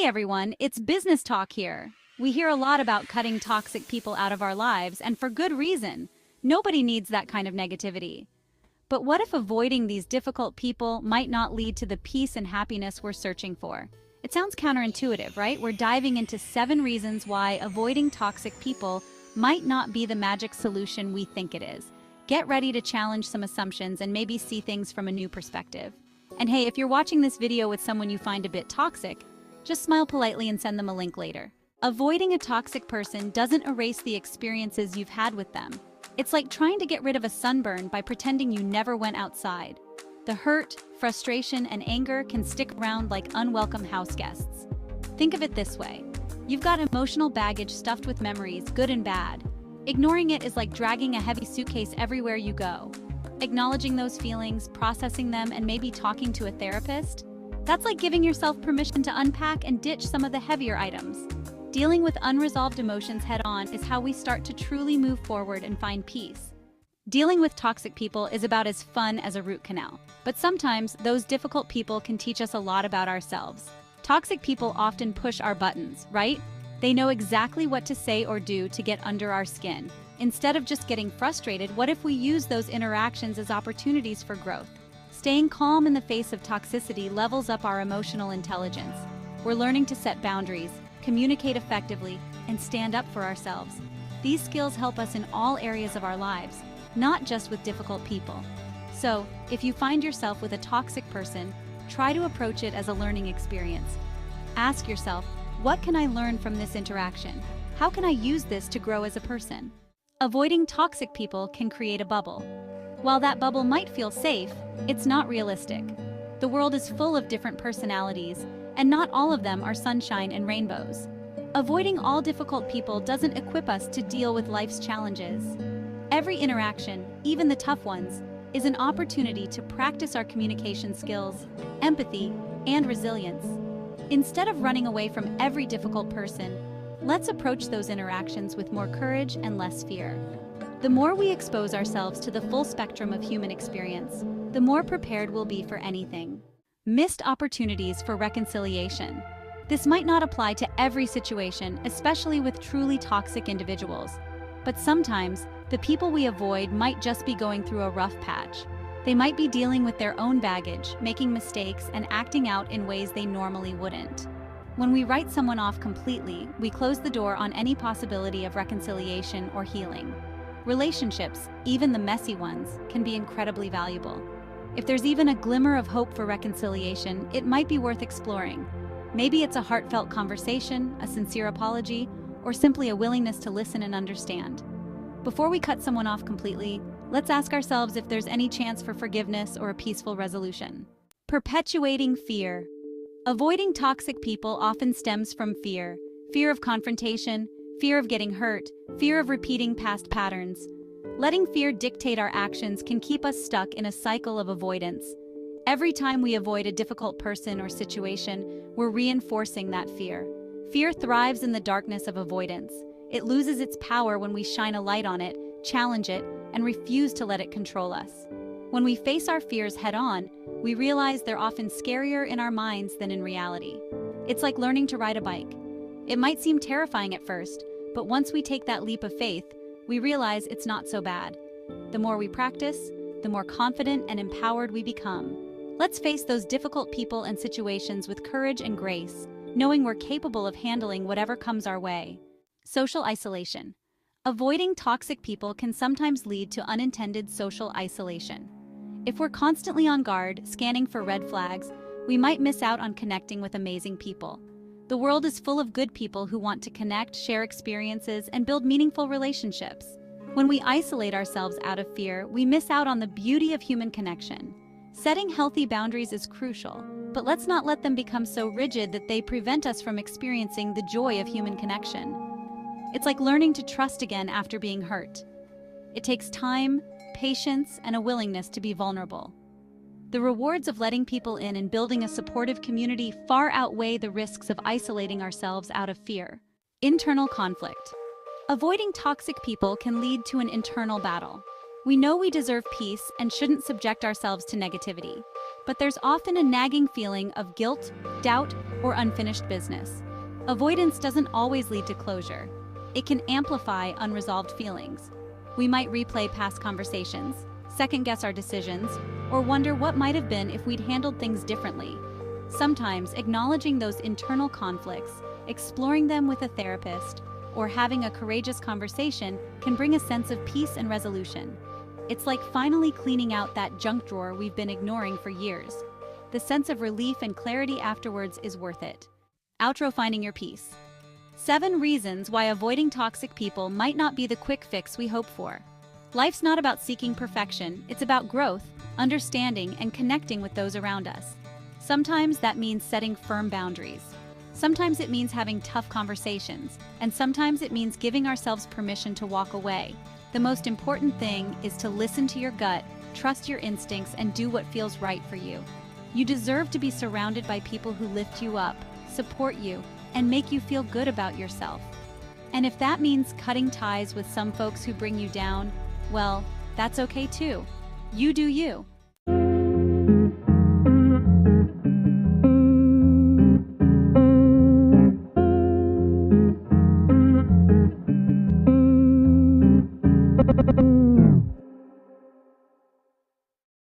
Hey everyone, it's Business Talk here. We hear a lot about cutting toxic people out of our lives, and for good reason. Nobody needs that kind of negativity. But what if avoiding these difficult people might not lead to the peace and happiness we're searching for? It sounds counterintuitive, right? We're diving into 7 reasons why avoiding toxic people might not be the magic solution we think it is. Get ready to challenge some assumptions and maybe see things from a new perspective. And hey, if you're watching this video with someone you find a bit toxic, just smile politely and send them a link later. Avoiding a toxic person doesn't erase the experiences you've had with them. It's like trying to get rid of a sunburn by pretending you never went outside. The hurt, frustration, and anger can stick around like unwelcome house guests. Think of it this way. You've got emotional baggage stuffed with memories, good and bad. Ignoring it is like dragging a heavy suitcase everywhere you go. Acknowledging those feelings, processing them, and maybe talking to a therapist, that's like giving yourself permission to unpack and ditch some of the heavier items. Dealing with unresolved emotions head-on is how we start to truly move forward and find peace. Dealing with toxic people is about as fun as a root canal, but sometimes those difficult people can teach us a lot about ourselves. Toxic people often push our buttons, right? They know exactly what to say or do to get under our skin. Instead of just getting frustrated, what if we use those interactions as opportunities for growth? Staying calm in the face of toxicity levels up our emotional intelligence. We're learning to set boundaries, communicate effectively, and stand up for ourselves. These skills help us in all areas of our lives, not just with difficult people. So, if you find yourself with a toxic person, try to approach it as a learning experience. Ask yourself, what can I learn from this interaction? How can I use this to grow as a person? Avoiding toxic people can create a bubble. While that bubble might feel safe, it's not realistic. The world is full of different personalities, and not all of them are sunshine and rainbows. Avoiding all difficult people doesn't equip us to deal with life's challenges. Every interaction, even the tough ones, is an opportunity to practice our communication skills, empathy, and resilience. Instead of running away from every difficult person, let's approach those interactions with more courage and less fear. The more we expose ourselves to the full spectrum of human experience, the more prepared we'll be for anything. Missed opportunities for reconciliation. This might not apply to every situation, especially with truly toxic individuals. But sometimes, the people we avoid might just be going through a rough patch. They might be dealing with their own baggage, making mistakes, and acting out in ways they normally wouldn't. When we write someone off completely, we close the door on any possibility of reconciliation or healing. Relationships, even the messy ones, can be incredibly valuable. If there's even a glimmer of hope for reconciliation, it might be worth exploring. Maybe it's a heartfelt conversation, a sincere apology, or simply a willingness to listen and understand. Before we cut someone off completely, let's ask ourselves if there's any chance for forgiveness or a peaceful resolution. Perpetuating fear. Avoiding toxic people often stems from fear. Fear of confrontation, fear of getting hurt, fear of repeating past patterns. Letting fear dictate our actions can keep us stuck in a cycle of avoidance. Every time we avoid a difficult person or situation, we're reinforcing that fear. Fear thrives in the darkness of avoidance. It loses its power when we shine a light on it, challenge it, and refuse to let it control us. When we face our fears head-on, we realize they're often scarier in our minds than in reality. It's like learning to ride a bike. It might seem terrifying at first, but once we take that leap of faith, we realize it's not so bad. The more we practice, the more confident and empowered we become. Let's face those difficult people and situations with courage and grace, knowing we're capable of handling whatever comes our way. Social isolation. Avoiding toxic people can sometimes lead to unintended social isolation. If we're constantly on guard, scanning for red flags, we might miss out on connecting with amazing people. The world is full of good people who want to connect, share experiences, and build meaningful relationships. When we isolate ourselves out of fear, we miss out on the beauty of human connection. Setting healthy boundaries is crucial, but let's not let them become so rigid that they prevent us from experiencing the joy of human connection. It's like learning to trust again after being hurt. It takes time, patience, and a willingness to be vulnerable. The rewards of letting people in and building a supportive community far outweigh the risks of isolating ourselves out of fear. Internal conflict. Avoiding toxic people can lead to an internal battle. We know we deserve peace and shouldn't subject ourselves to negativity. but there's often a nagging feeling of guilt, doubt, or unfinished business. Avoidance doesn't always lead to closure. It can amplify unresolved feelings. We might replay past conversations, second-guess our decisions, or wonder what might have been if we'd handled things differently. Sometimes acknowledging those internal conflicts, exploring them with a therapist, or having a courageous conversation can bring a sense of peace and resolution. It's like finally cleaning out that junk drawer we've been ignoring for years. The sense of relief and clarity afterwards is worth it. Outro: finding your peace. 7 reasons why avoiding toxic people might not be the quick fix we hope for. Life's not about seeking perfection, it's about growth, understanding, and connecting with those around us. Sometimes that means setting firm boundaries. Sometimes it means having tough conversations, and sometimes it means giving ourselves permission to walk away. The most important thing is to listen to your gut, trust your instincts, and do what feels right for you. You deserve to be surrounded by people who lift you up, support you, and make you feel good about yourself. And if that means cutting ties with some folks who bring you down, well, that's okay too. You do you.